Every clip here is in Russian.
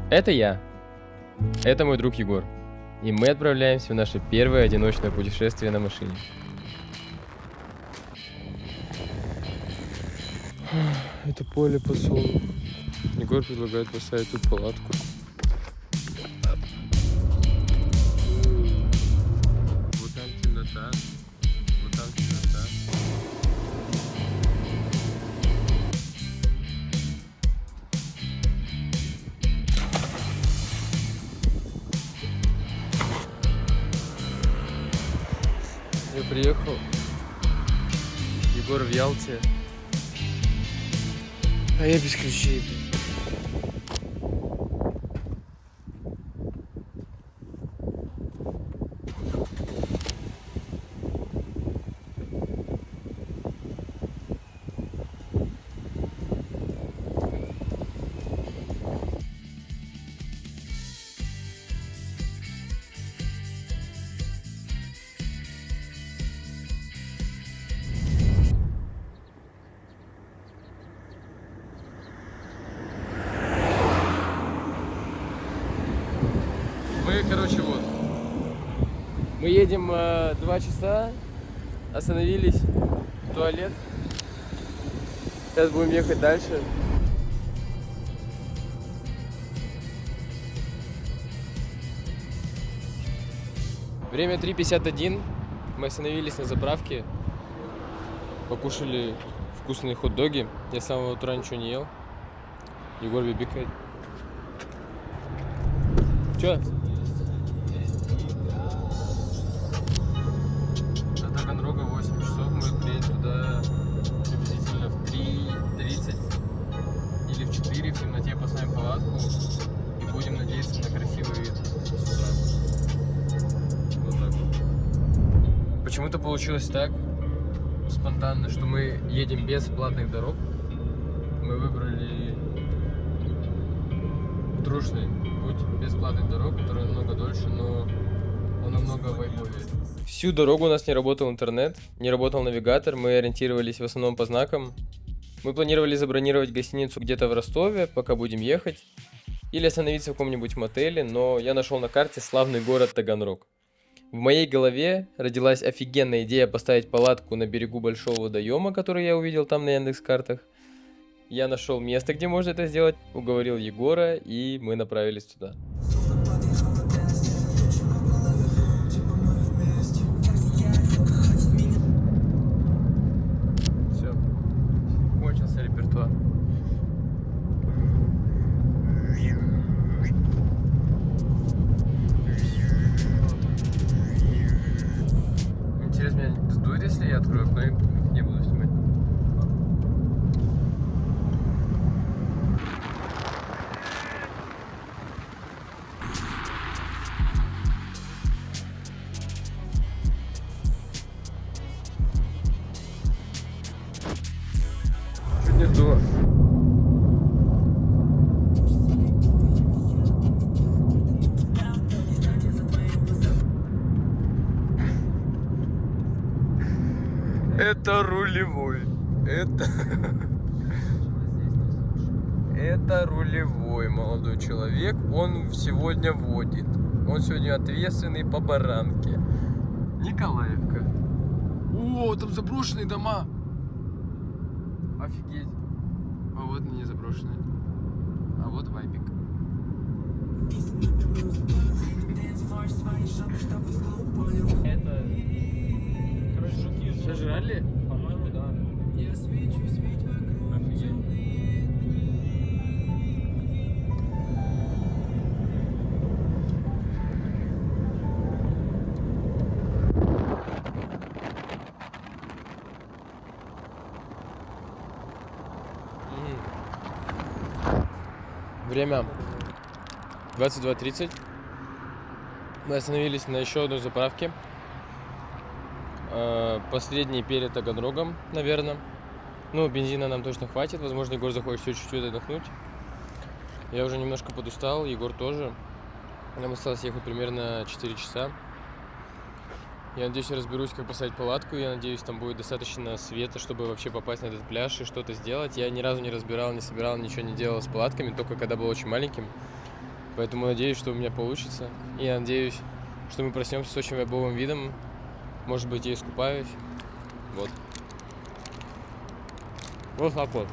Это я. Это мой друг Егор. И мы отправляемся в наше первое одиночное путешествие на машине. Это поле подсолнух. Егор предлагает поставить тут палатку. Вот там темнота. Вот там темнота. Я приехал. Егор в Ялте. А я без ключей, блин. Мы, короче, вот. Мы едем 2 часа, остановились в туалет. Сейчас будем ехать дальше. Время 3:51. Мы остановились на заправке. Покушали вкусные хот-доги. Я с самого утра ничего не ел. Егор бибикает. Чё? До Таганрога 8 часов. Мы приедем туда приблизительно в 3:30 или в 4 в темноте поставим палатку и будем надеяться на красивый вид сюда. Вот так вот. Почему-то получилось так спонтанно, что мы едем без платных дорог. Мы выбрали трушный путь без платных дорог, который намного дольше, но он намного вайбовее. Всю дорогу у нас не работал интернет, не работал навигатор, мы ориентировались в основном по знакам. Мы планировали забронировать гостиницу где-то в Ростове, пока будем ехать, или остановиться в каком-нибудь мотеле, но я нашел на карте славный город Таганрог. В моей голове родилась офигенная идея поставить палатку на берегу большого водоема, который я увидел там на Яндекс.Картах. Я нашел место, где можно это сделать, уговорил Егора, и мы направились туда. Все, кончился репертуар. Интересно, меня сдует, если я открою окно и не буду снимать? Чуть не сдуло. Это рулевой. Это рулевой молодой человек. Он сегодня водит. Он сегодня ответственный по баранке. Николаевка. О, там заброшенные дома. Офигеть. А вот не заброшенные. А вот вайбик. Это... Короче, жуки Сожрали? По-моему, да. Офигеть. Время 22:30. Мы остановились на еще одной заправке. Последний перед Таганрогом, наверное. Ну, бензина нам точно хватит. Возможно, Егор захочет еще чуть-чуть отдохнуть. Я уже немножко подустал, Егор тоже. Нам осталось ехать примерно 4 часа. Я надеюсь, я разберусь, как поставить палатку. Я надеюсь, там будет достаточно света, чтобы вообще попасть на этот пляж и что-то сделать. Я ни разу не разбирал, не собирал, ничего не делал с палатками, только когда был очень маленьким. Поэтому надеюсь, что у меня получится. И я надеюсь, что мы проснемся с очень вайбовым видом. Может быть, я искупаюсь. Вот. Вот так вот.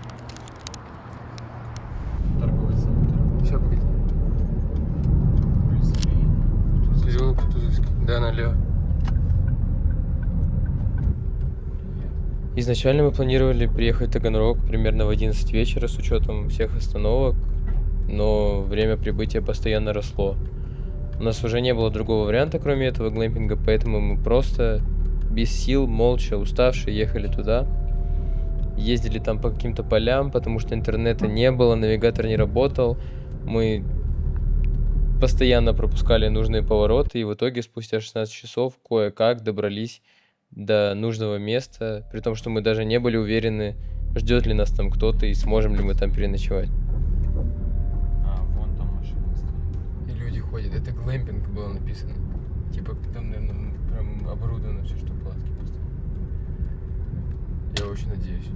Торговый центр. Все, погоди. Переулок Кутузовский. Да, налево. Изначально мы планировали приехать в Таганрог примерно в 11 вечера с учетом всех остановок, но время прибытия постоянно росло. У нас уже не было другого варианта, кроме этого глэмпинга, поэтому мы просто без сил, молча, уставшие ехали туда. Ездили там по каким-то полям, потому что интернета не было, навигатор не работал. Мы постоянно пропускали нужные повороты, и в итоге спустя 16 часов кое-как добрались до нужного места, при том, что мы даже не были уверены, ждет ли нас там кто-то и сможем ли мы там переночевать. А, вон там машина стоит. И люди ходят. Это глэмпинг было написано. Типа там, наверное, прям оборудовано все, что палатки поставили. Я очень надеюсь.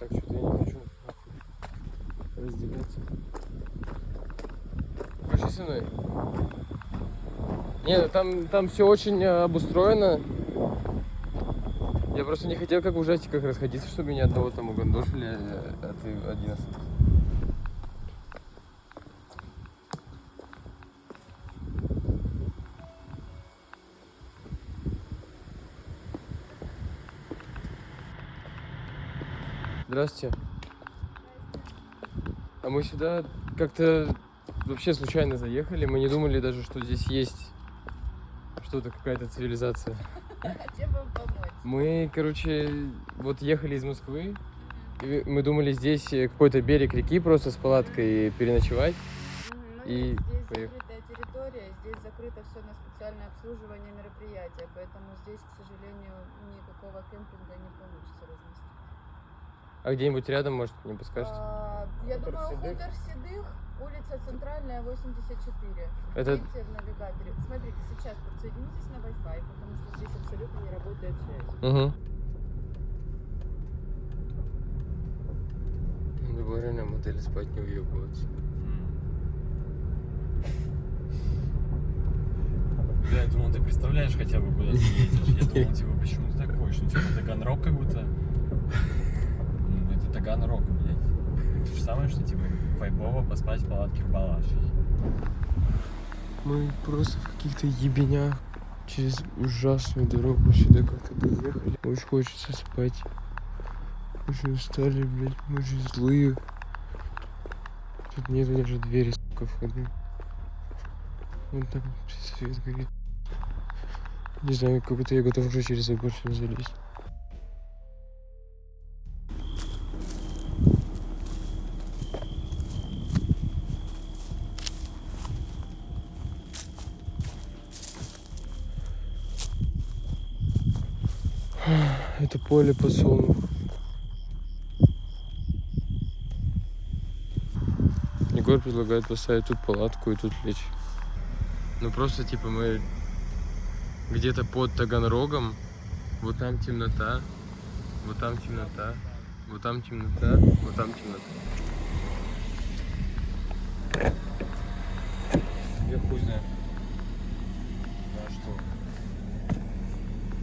Так, что-то я не хочу разделяться. Пошли со мной. Нет, там все очень обустроено. Я просто не хотел, как в ужастиках, расходиться, чтобы меня одного там угандошили, а ты один остался. Здравствуйте. А мы сюда как-то вообще случайно заехали. Мы не думали даже, что здесь есть что-то, какая-то цивилизация. Чем вам помочь? Мы, короче, вот ехали из Москвы. И мы думали, здесь какой-то берег реки просто с палаткой переночевать. И Здесь поехали. закрытая территория, здесь закрыто все на специальное обслуживание мероприятия, поэтому здесь, к сожалению, никакого кемпинга не получится разместить. А где-нибудь рядом, может, не подскажете? Я Хутор думаю, Седых? Хутор Седых, улица Центральная, 84. Это- Видите в навигаторе. Смотрите, сейчас подсоединитесь на Wi-Fi, потому что здесь абсолютно не работает связь. Угу. Надо было реально в мотеле спать, не уебываться. Да, я думал, ты представляешь хотя бы, куда ты едешь. Я думал, типа, почему ты так хочешь? Ну, типа, Таганрог как будто. Ну, это Таганрог, блядь. То же самое, что, типа, вайбово поспать в палатке в Балашихе. Мы просто в каких-то ебенях через ужасную дорогу сюда как-то доехали. Очень хочется спать. Очень устали, блядь, мы очень злые. Тут нету даже двери, сука, входной. Вон там свет горит. Не знаю, как будто я готов уже через забор сюда залезть. Это поле подсолнух. Егор предлагает поставить тут палатку и тут лечь. Ну просто типа мы где-то под Таганрогом. Вот там темнота. Вот там темнота. Вот там темнота. Вот там темнота. Я хуй знаю. Ну а что?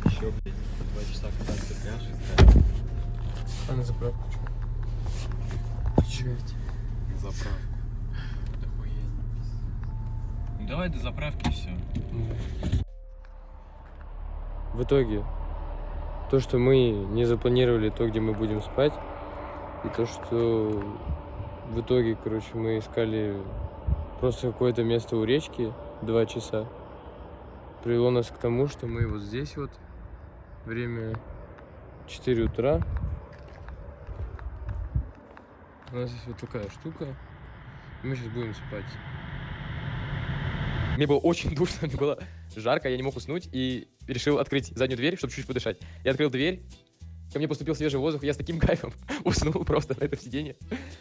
Еще, блядь, 2 часа кататься пляж искать. А на заправку что? Чё это? Заправку. Да хуйня. Ну давай до заправки и все. В итоге, то, что мы не запланировали то, где мы будем спать, и то, что в итоге, короче, мы искали просто какое-то место у речки 2 часа, привело нас к тому, что мы вот здесь вот, время 4 утра, у нас есть вот такая штука, и мы сейчас будем спать. Мне было очень душно, мне было жарко, я не мог уснуть и решил открыть заднюю дверь, чтобы чуть подышать. Я открыл дверь, ко мне поступил свежий воздух, я с таким кайфом уснул просто на этом сиденье.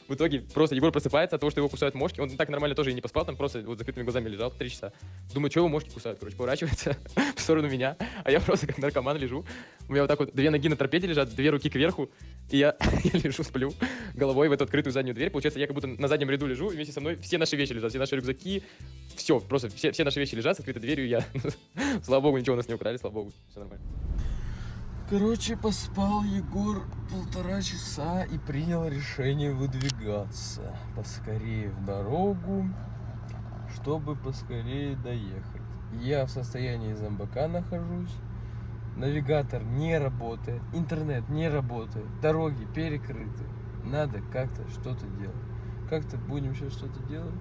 В итоге просто Егор просыпается от того, что его кусают мошки. Он так нормально тоже и не поспал, там просто вот закрытыми глазами лежал 3 часа. Думаю, что его мошки кусают, короче, поворачивается в сторону меня, а я просто как наркоман лежу. У меня вот так вот 2 ноги на торпеде лежат, 2 руки кверху, и я лежу, сплю головой в эту открытую заднюю дверь. Получается, я как будто на заднем ряду лежу, и вместе со мной все наши вещи лежат, все наши рюкзаки, все, просто все наши вещи лежат с открытой дверью, я, слава богу, ничего у нас не украли, слава богу, все нормально. Короче, поспал Егор 1,5 часа и принял решение выдвигаться поскорее в дорогу, чтобы поскорее доехать. Я в состоянии зомбака нахожусь, навигатор не работает, интернет не работает, дороги перекрыты. Надо как-то что-то делать. Как-то будем сейчас что-то делать.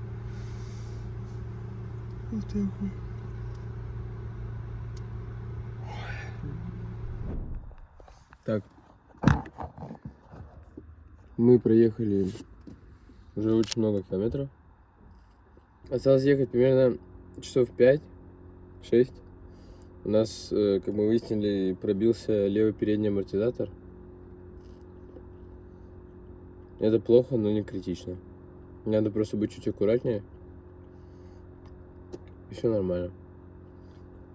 Вот так вот. Так, мы проехали уже очень много километров. Осталось ехать примерно часов 5-6. У нас, как мы выяснили, пробился левый передний амортизатор. Это плохо, но не критично. Надо просто быть чуть аккуратнее. И все нормально.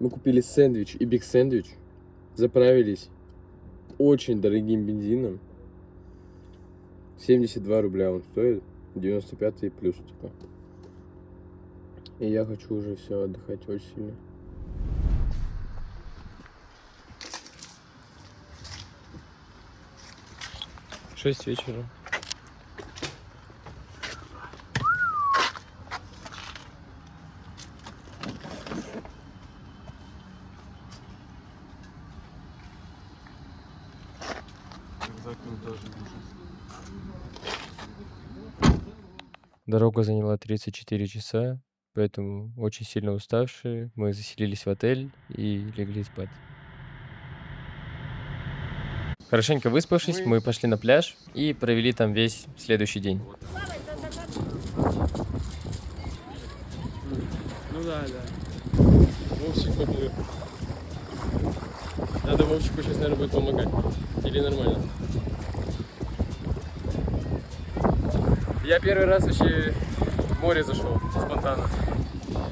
Мы купили сэндвич и биг сэндвич. Заправились очень дорогим бензином. 72 рубля он стоит. 95 и плюс, типа. И я хочу уже все отдыхать очень сильно. Шесть вечера. Дорога заняла 34 часа, поэтому очень сильно уставшие. Мы заселились в отель и легли спать. Хорошенько выспавшись, мы пошли на пляж и провели там весь следующий день. Ну да. Вовчик поплыл. Надо Вовчику сейчас, наверное, будет помогать. Или нормально? Я первый раз вообще в море зашел спонтанно.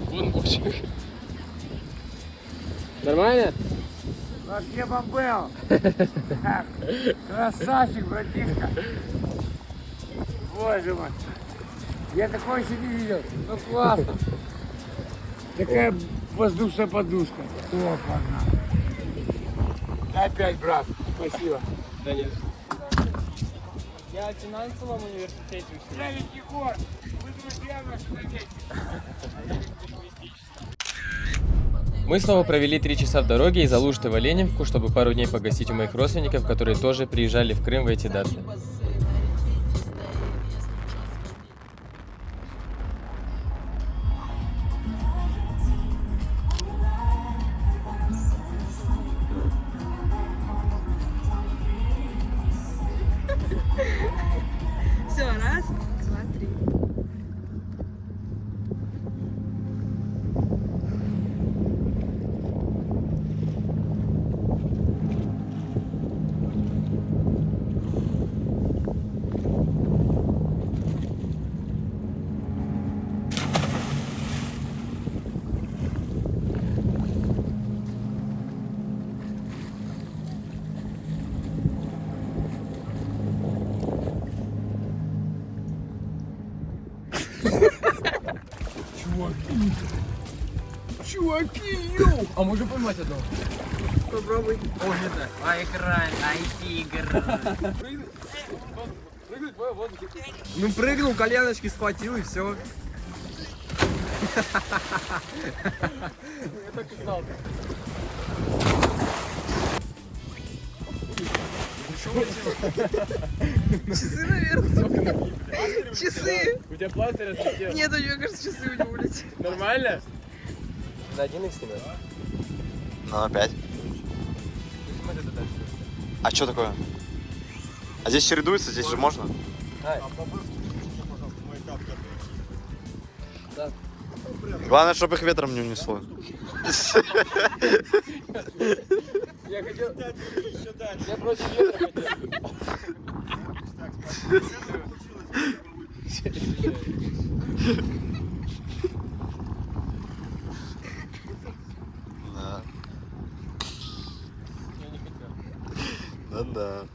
Вон Вовчик. Нормально? Вообще бомбел! Красавчик, братишка! Боже мой! Я такого еще не видел. Ну классно! Такая воздушная подушка. Опа-на! Дай 5, брат. Спасибо. Да нет. Я в финансовом университете учусь. Дядя Егор, вы друзья наши навеки. Мы снова провели 3 часа в дороге из Алушты в Оленевку, чтобы пару дней погостить у моих родственников, которые тоже приезжали в Крым в эти даты. Все, раз, два, три. Чуваки, йоу! А можно поймать одного? Попробуй. О, не так. Ай, экран, ай, тигр. Прыгнуть в воздухе. Ну прыгнул, коленочки схватил и все. Я так и знал. Часы, наверное. Часы. У тебя пластырь отлетел. Нет, у него, кажется, часы у него улетели. Нормально? На 1 снимет. Ну, на 5. А что такое? А здесь чередуется, здесь же можно? Главное, чтобы их ветром не унесло. Я хотел... Я против ветра хотел. Да. Я не хотел. Да-да.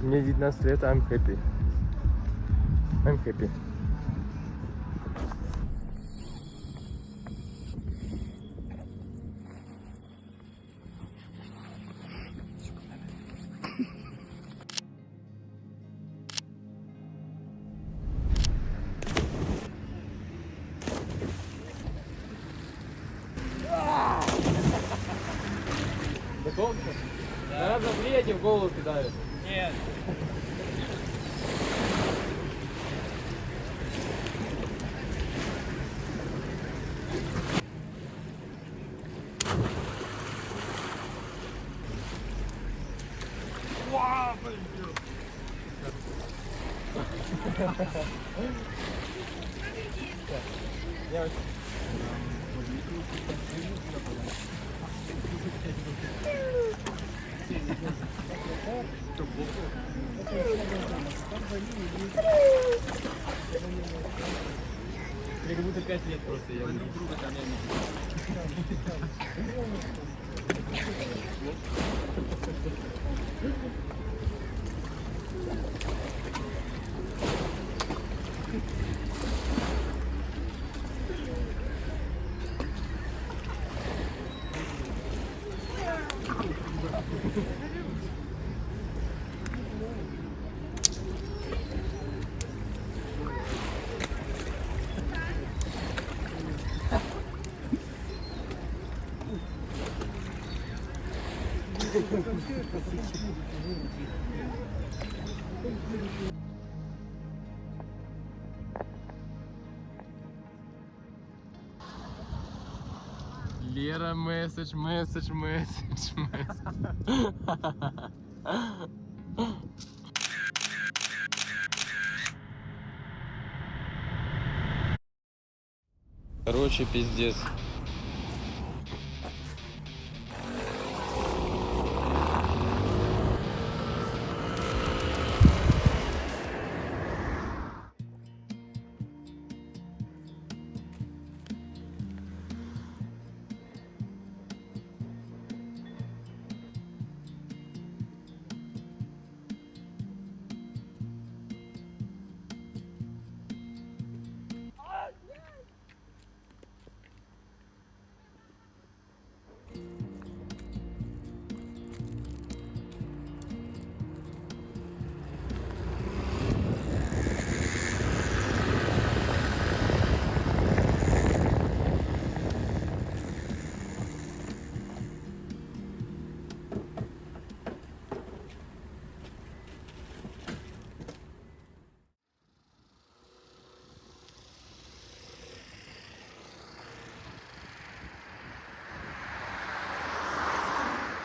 Мне 19 лет, I'm happy. I'm happy. Готов? Наверное, приедем, в голову кидают. Нет. Я как будто 5 лет просто я друг друга там Лера, месседж. Короче, пиздец.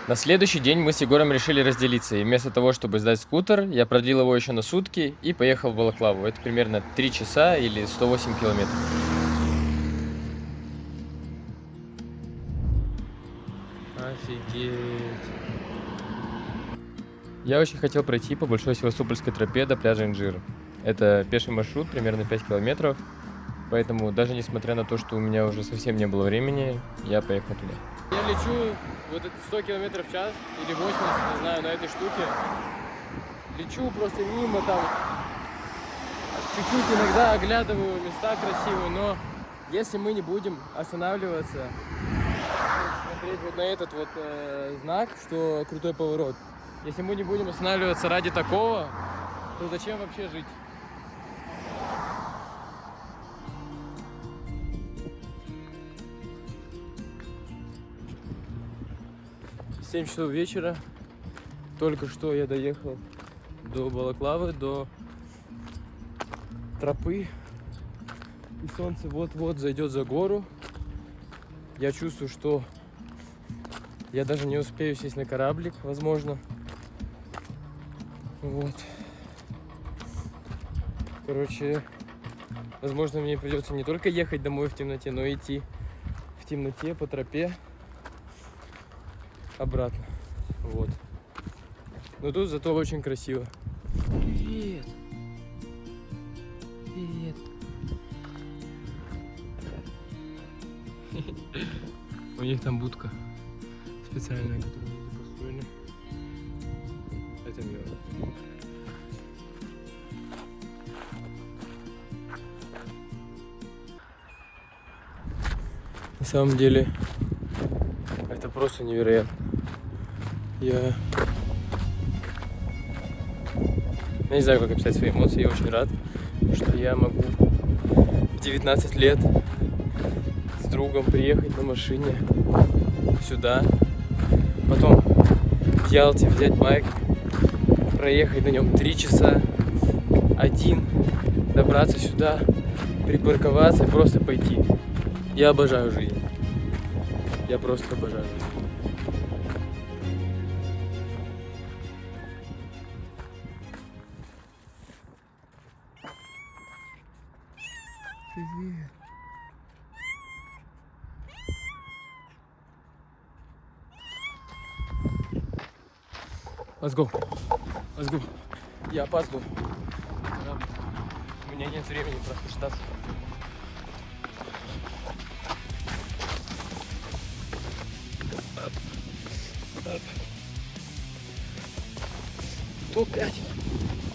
На следующий день мы с Егором решили разделиться, и вместо того, чтобы сдать скутер, я продлил его еще на сутки и поехал в Балаклаву. Это примерно 3 часа или 108 километров. Офигеть. Я очень хотел пройти по Большой Севастопольской тропе до пляжа Инжир. Это пеший маршрут, примерно 5 километров, поэтому даже несмотря на то, что у меня уже совсем не было времени, я поехал туда. Я лечу вот это 100 км в час или 80, не знаю, на этой штуке. Лечу просто мимо там, чуть-чуть иногда оглядываю места красивые, но Если мы не будем останавливаться, смотреть вот на этот вот знак, что крутой поворот, если мы не будем останавливаться ради такого, то зачем вообще жить? — 7 часов вечера. Только что я доехал до Балаклавы, до тропы. И солнце вот-вот зайдет за гору. Я чувствую, что я даже не успею сесть на кораблик, возможно. Вот. Короче, возможно, мне придется не только ехать домой в темноте, но и идти в темноте по тропе обратно. Вот. Но тут зато очень красиво. Привет. Привет. У них там будка специальная, которую они построили. Это мило. На самом деле, это просто невероятно. Я не знаю, как описать свои эмоции. Я очень рад, что я могу в 19 лет с другом приехать на машине сюда, потом в Ялте взять байк, проехать на нем 3 часа, один, добраться сюда, припарковаться и просто пойти. Я обожаю жизнь. Я просто обожаю жизнь. Привет. Let's go. Let's go. Я опаздываю. У меня нет времени просто ждать. Топ-5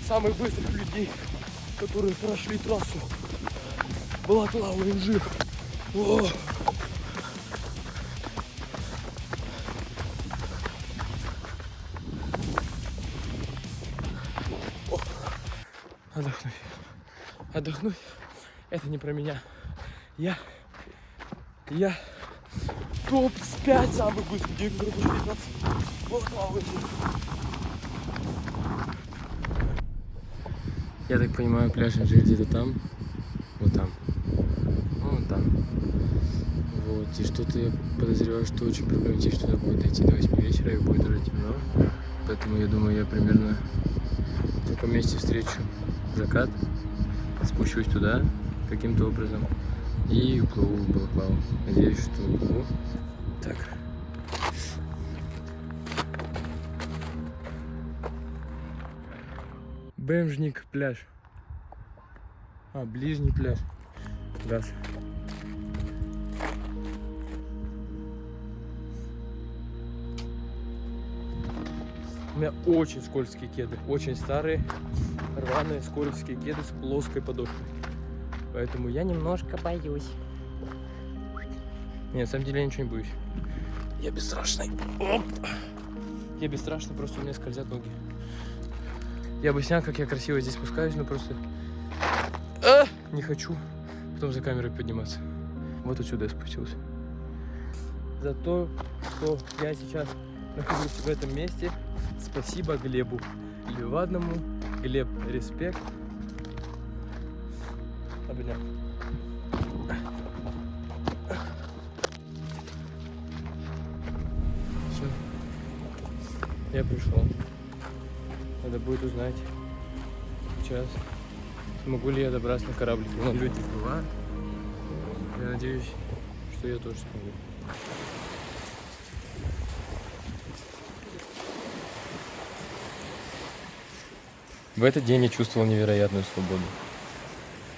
самых быстрых людей, которые прошли трассу Балаклава Инжир. О! Отдохнуть. Отдохнуть. Это не про меня. Я топ-5 самых быстрых людей, которые прошли трассу Балаклава Инжир. Я так понимаю, пляж Инжир где-то там. Вот там. Вон там. Вот. И что-то я подозреваю, что очень проблематично туда будет дойти до 8 вечера и будет уже темно. Поэтому я думаю, я примерно в таком месте встречу закат. Спущусь туда каким-то образом и уплыву в Балаклаву. Надеюсь, что уплыву. Так. Бэмжник пляж. Ближний пляж. Газ. У меня очень скользкие кеды. Очень старые, рваные, скользкие кеды с плоской подошвой. Поэтому я немножко боюсь. Нет, на самом деле я ничего не боюсь. Я бесстрашный. Оп! Я бесстрашный, просто у меня скользят ноги. Я бы снял, как я красиво здесь спускаюсь, но просто не хочу потом за камерой подниматься. Вот отсюда я спустился. За то, что я сейчас нахожусь в этом месте, спасибо Глебу Левадному. Глеб, респект. Обнял. Все. Я пришел. Надо будет узнать сейчас, смогу ли я добраться на корабль. Вон люди плывают. Я надеюсь, что я тоже смогу. В этот день я чувствовал невероятную свободу.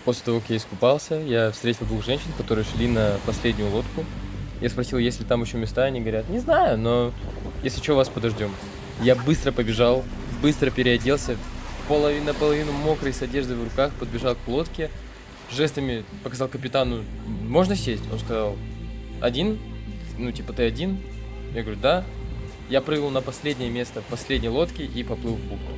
После того, как я искупался, я встретил 2 женщин, которые шли на последнюю лодку. Я спросил, есть ли там еще места, они говорят, не знаю, но если что, вас подождем. Я быстро побежал, быстро переоделся, наполовину мокрый, с одеждой в руках, подбежал к лодке, жестами показал капитану, можно сесть? Он сказал, один? Ну, типа, ты один? Я говорю, да. Я прыгнул на последнее место в последней лодке и поплыл в бухту.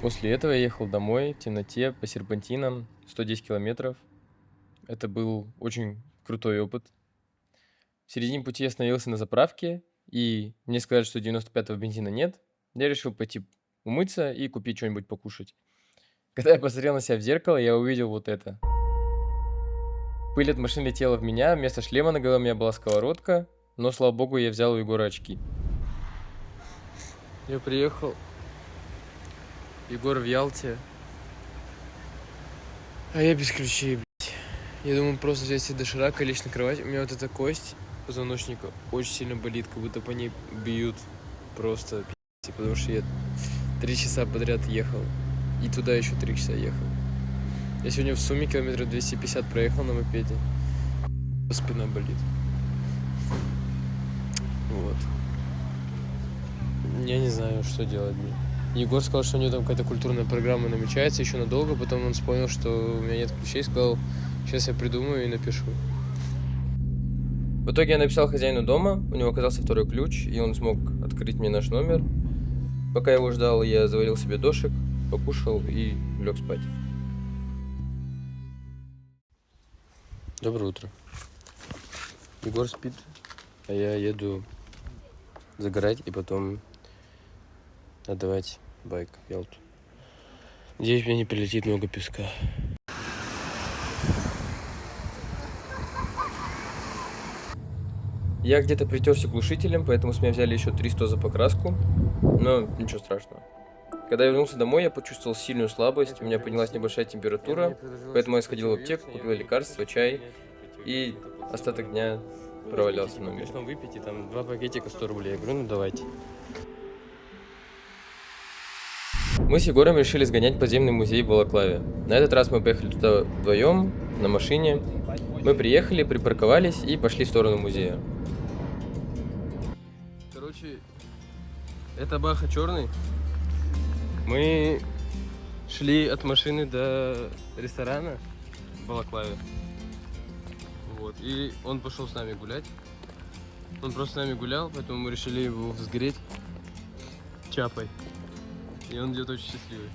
После этого я ехал домой в темноте по серпантинам 110 километров. Это был очень крутой опыт. В середине пути я остановился на заправке, и мне сказали, что 95-го бензина нет. Я решил пойти умыться и купить что-нибудь покушать. Когда я посмотрел на себя в зеркало, я увидел вот это. Пыль от машины летела в меня, вместо шлема на голове у меня была сковородка, но, слава богу, я взял у Егора очки. Я приехал. Егор в Ялте. А я без ключей, блядь. Я думал просто взять себе доширака и лечь на кровать. У меня вот эта кость позвоночника очень сильно болит, как будто по ней бьют просто, пи***, потому что я 3 часа подряд ехал. И туда еще 3 часа ехал. Я сегодня в сумме километров 250 проехал на мопеде. Спина болит. Вот. Я не знаю, что делать, блин. Егор сказал, что у него там какая-то культурная программа намечается еще надолго, потом он вспомнил, что у меня нет ключей, сказал, сейчас я придумаю и напишу. В итоге я написал хозяину дома, у него оказался второй ключ, и он смог открыть мне наш номер. Пока я его ждал, я заварил себе дошик, покушал и лег спать. Доброе утро. Егор спит, а я еду загорать и потом отдавать байк в Ялту. Надеюсь, мне не прилетит много песка. Я где-то притерся глушителем, поэтому с меня взяли еще 300 за покраску, но ничего страшного. Когда я вернулся домой, я почувствовал сильную слабость, у меня поднялась небольшая температура, поэтому я сходил в аптеку, купил лекарства, чай и остаток дня провалялся в номере. Конечно, выпейте, там 2 пакетика 100 рублей. Я говорю, ну давайте. Мы с Егором решили сгонять в подземный музей в Балаклаве. На этот раз мы поехали туда вдвоем, на машине. Мы приехали, припарковались и пошли в сторону музея. Короче, это Баха черный. Мы шли от машины до ресторана в Балаклаве. Вот. И он пошел с нами гулять. Он просто с нами гулял, поэтому мы решили его взгреть чапой. И он идет очень счастливый.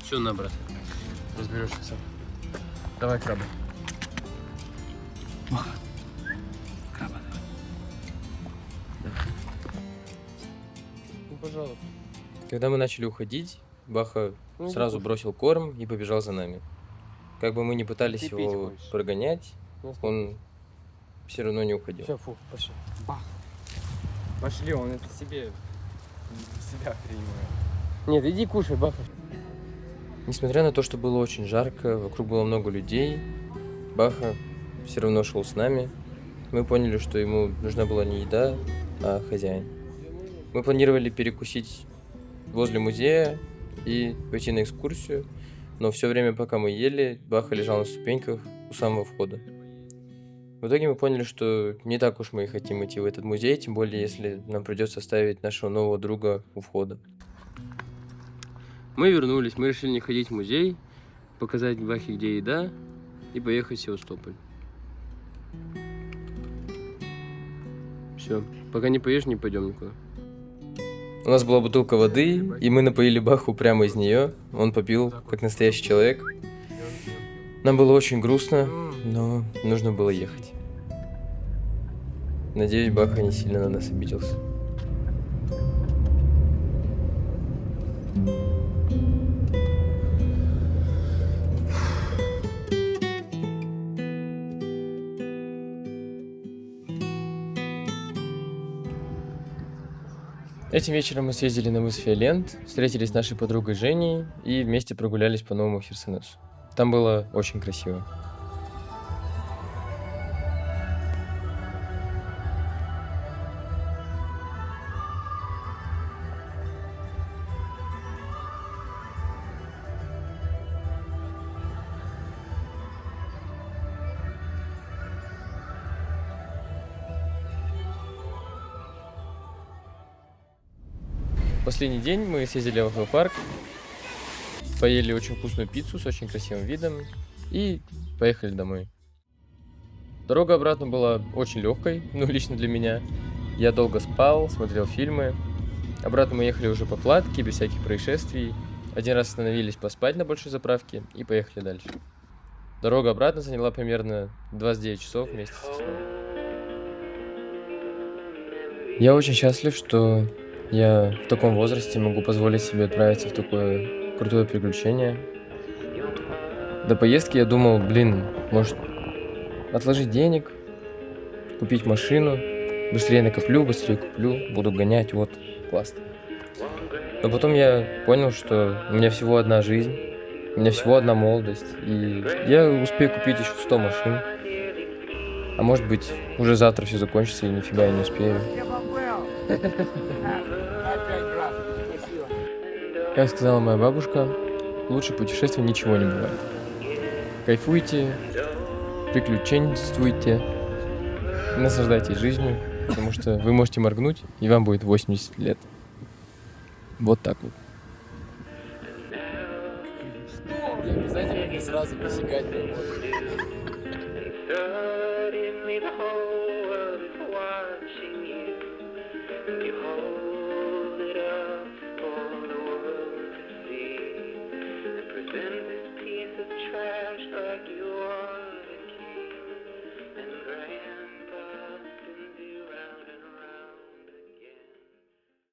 Все, на, брат. Разберешься сам. Давай краба. Краба. Ну, пожалуйста. Когда мы начали уходить, Баха сразу бросил корм и побежал за нами. Как бы мы ни пытались его прогонять, он все равно не уходил. Все, фу, пошли. Бах. Пошли, он это себя охреневает. Нет, иди кушай, Баха. Несмотря на то, что было очень жарко, вокруг было много людей, Баха все равно шел с нами. Мы поняли, что ему нужна была не еда, а хозяин. Мы планировали перекусить возле музея и пойти на экскурсию, но все время, пока мы ели, Баха лежал на ступеньках у самого входа. В итоге мы поняли, что не так уж мы и хотим идти в этот музей, тем более, если нам придется оставить нашего нового друга у входа. Мы вернулись, мы решили не ходить в музей, показать Бахе, где еда, и поехать в Севастополь. Все, пока не поешь, не пойдем никуда. У нас была бутылка воды, и мы напоили Баху прямо из нее. Он попил, как настоящий человек. Нам было очень грустно, но нужно было ехать. Надеюсь, Баха не сильно на нас обиделся. Этим вечером мы съездили на мыс Фиолент, встретились с нашей подругой Женей и вместе прогулялись по Новому Херсонесу. Там было очень красиво. Последний день мы съездили в аквапарк, поели очень вкусную пиццу с очень красивым видом и поехали домой. Дорога обратно была очень легкой, ну лично для меня. Я долго спал, смотрел фильмы. Обратно мы ехали уже по кладке, без всяких происшествий. Один раз остановились поспать на большой заправке и поехали дальше. Дорога обратно заняла примерно 29 часов вместе со сном. Я очень счастлив, что я в таком возрасте могу позволить себе отправиться в такое крутое приключение. До поездки я думал, может отложить денег, купить машину, быстрее накоплю, быстрее куплю, буду гонять, вот, классно. Но потом я понял, что у меня всего одна жизнь, у меня всего одна молодость, и я успею купить еще 100 машин. А может быть, уже завтра все закончится и нифига я не успею. Как сказала моя бабушка, лучше путешествия ничего не бывает. Кайфуйте, приключенчествуйте, наслаждайтесь жизнью, потому что вы можете моргнуть, и вам будет 80 лет. Вот так вот. Не обязательно мне сразу посягать на